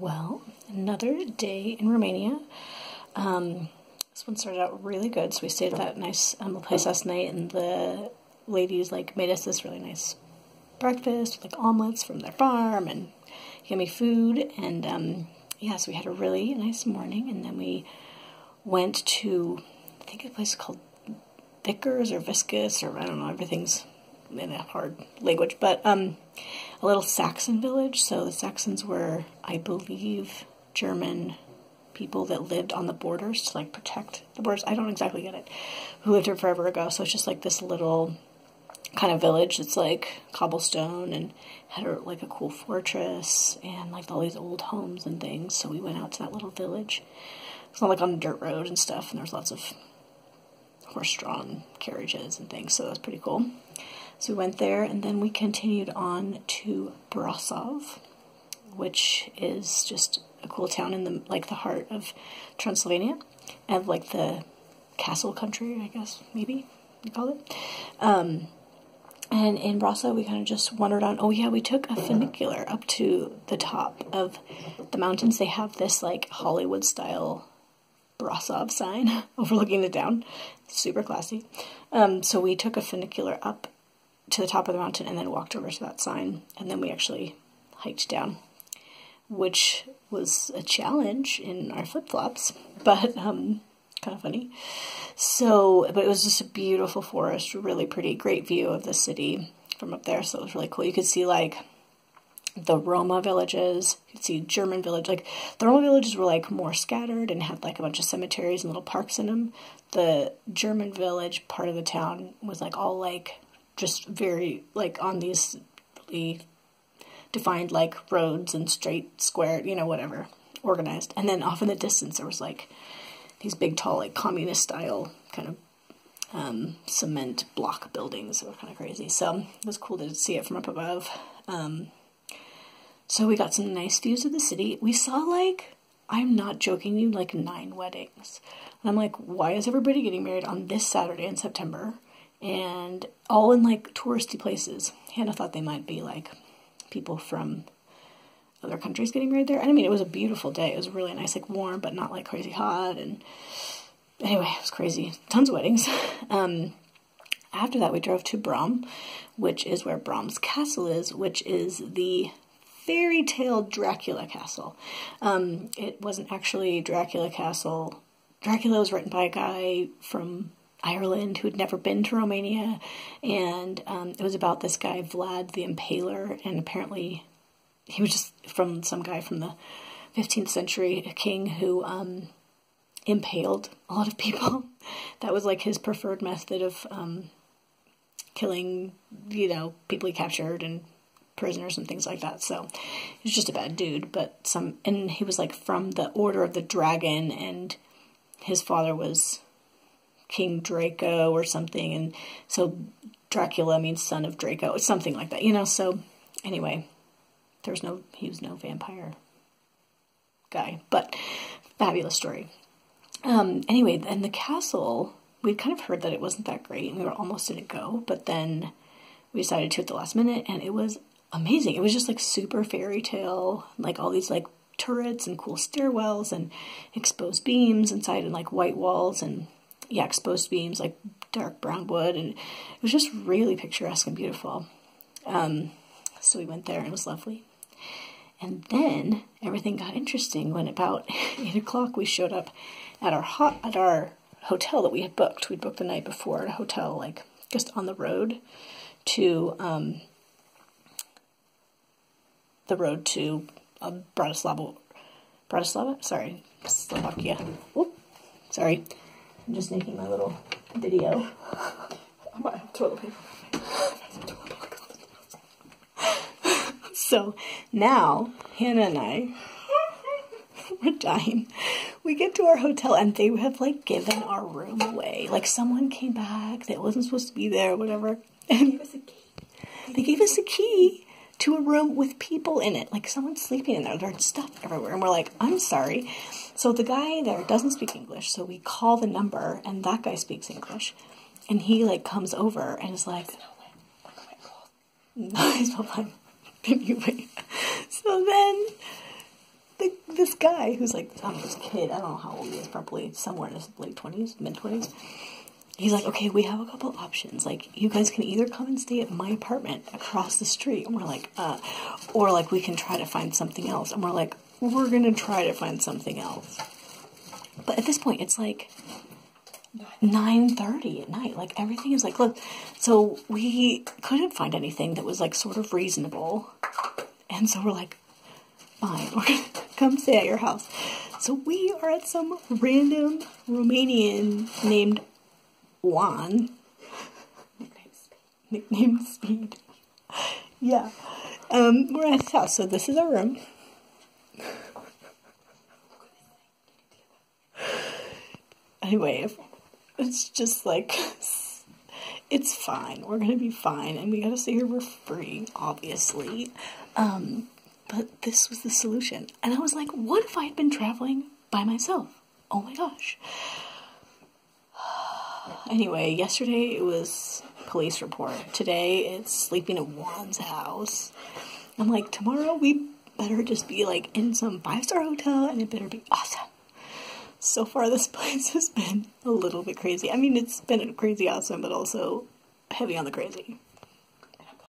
Well, another day in Romania. This one started out really good, so we stayed at that nice place last night, and the ladies made us this really nice breakfast with omelets from their farm and yummy food, and yeah, so we had a really nice morning, and then we went to, I think, a place called Vickers or Viscus, or I don't know, everything's in a hard language, but a little Saxon village. So the Saxons were, I believe, German people that lived on the borders to protect the borders. I don't exactly get it. Who lived here forever ago. So it's just this little kind of village. It's cobblestone and had a cool fortress and all these old homes and things. So we went out to that little village. It's not on a dirt road and stuff, and there's lots of horse-drawn carriages and things, so that was pretty cool. So we went there, and then we continued on to Brasov, which is just a cool town in the heart of Transylvania, and the castle country, I guess, maybe you call it. And in Brasov, we kind of just wandered on. Oh yeah, we took a funicular up to the top of the mountains. They have this Hollywood-style Brasov sign overlooking the town. Super classy. So we took a funicular up to the top of the mountain and then walked over to that sign, and then we actually hiked down, which was a challenge in our flip-flops, but kind of funny. So, but it was just a beautiful forest, really pretty, great view of the city from up there, so it was really cool. You could see the Roma villages, you could see German village. The Roma villages were more scattered and had a bunch of cemeteries and little parks in them. The German village part of the town was all just very on these really defined roads and straight, square, whatever, organized. And then off in the distance there was these big tall communist style kind of cement block buildings that were kind of crazy. So it was cool to see it from up above. So we got some nice views of the city. We saw I'm not joking you, 9 weddings. And I'm why is everybody getting married on this Saturday in September? And all in touristy places. Hannah thought they might be people from other countries getting married there. And I mean, it was a beautiful day. It was really nice, warm, but not crazy hot. And anyway, it was crazy. Tons of weddings. After that, we drove to Bram, which is where Bram's castle is, which is the fairy tale Dracula castle. It wasn't actually Dracula castle. Dracula was written by a guy from Ireland who had never been to Romania, and it was about this guy Vlad the Impaler, and apparently he was just from some guy from the 15th century, a king who impaled a lot of people. That was his preferred method of killing, people he captured and prisoners and things like that. So he was just a bad dude, and he was from the Order of the Dragon, and his father was King Draco or something, and so Dracula means son of Draco, something like that, so anyway, he was no vampire guy, but fabulous story. Anyway, and the castle, we'd kind of heard that it wasn't that great, and we were almost didn't go, but then we decided to at the last minute, and it was amazing. It was just super fairy tale, all these turrets and cool stairwells and exposed beams inside, and white walls, and yeah, exposed beams, dark brown wood, and it was just really picturesque and beautiful. So we went there, and it was lovely. And then everything got interesting when about 8 o'clock we showed up at our hotel that we had booked. We'd booked the night before at a hotel, just on the road to Bratislava? Sorry, Slovakia. Oop, sorry. I'm just making my little video. I might have toilet paper. So now, Hannah and I, we're dying. We get to our hotel, and they have given our room away. Someone came back that wasn't supposed to be there, whatever. And they gave us a key to a room with people in it. Someone's sleeping in there. There's stuff everywhere. And we're I'm sorry. So the guy there doesn't speak English. So we call the number, and that guy speaks English. And he comes over and is no, he's not fine. Anyway. So then the this guy who's like, this kid, I don't know how old he is, probably somewhere in his late 20s, mid-20s. He's like, okay, we have a couple options. Like, you guys can either come and stay at my apartment across the street. And we're like, or like, we can try to find something else. And we're like, we're going to try to find something else. But at this point, it's like 9:30 at night. Like, everything is like, look, so we couldn't find anything that was like sort of reasonable. And so we're like, fine, we're going to come stay at your house. So we are at some random Romanian named Juan. Nickname Speed. Yeah. We're at his house. So this is our room. Anyway, it's just like, it's fine. We're gonna be fine. And we gotta stay here for free, obviously. But this was the solution. And I was like, what if I had been traveling by myself? Oh my gosh. Anyway, yesterday it was police report. Today it's sleeping at Juan's house. I'm like, tomorrow we better just be like in some 5-star hotel and it better be awesome. So far this place has been a little bit crazy. I mean, it's been crazy awesome, but also heavy on the crazy.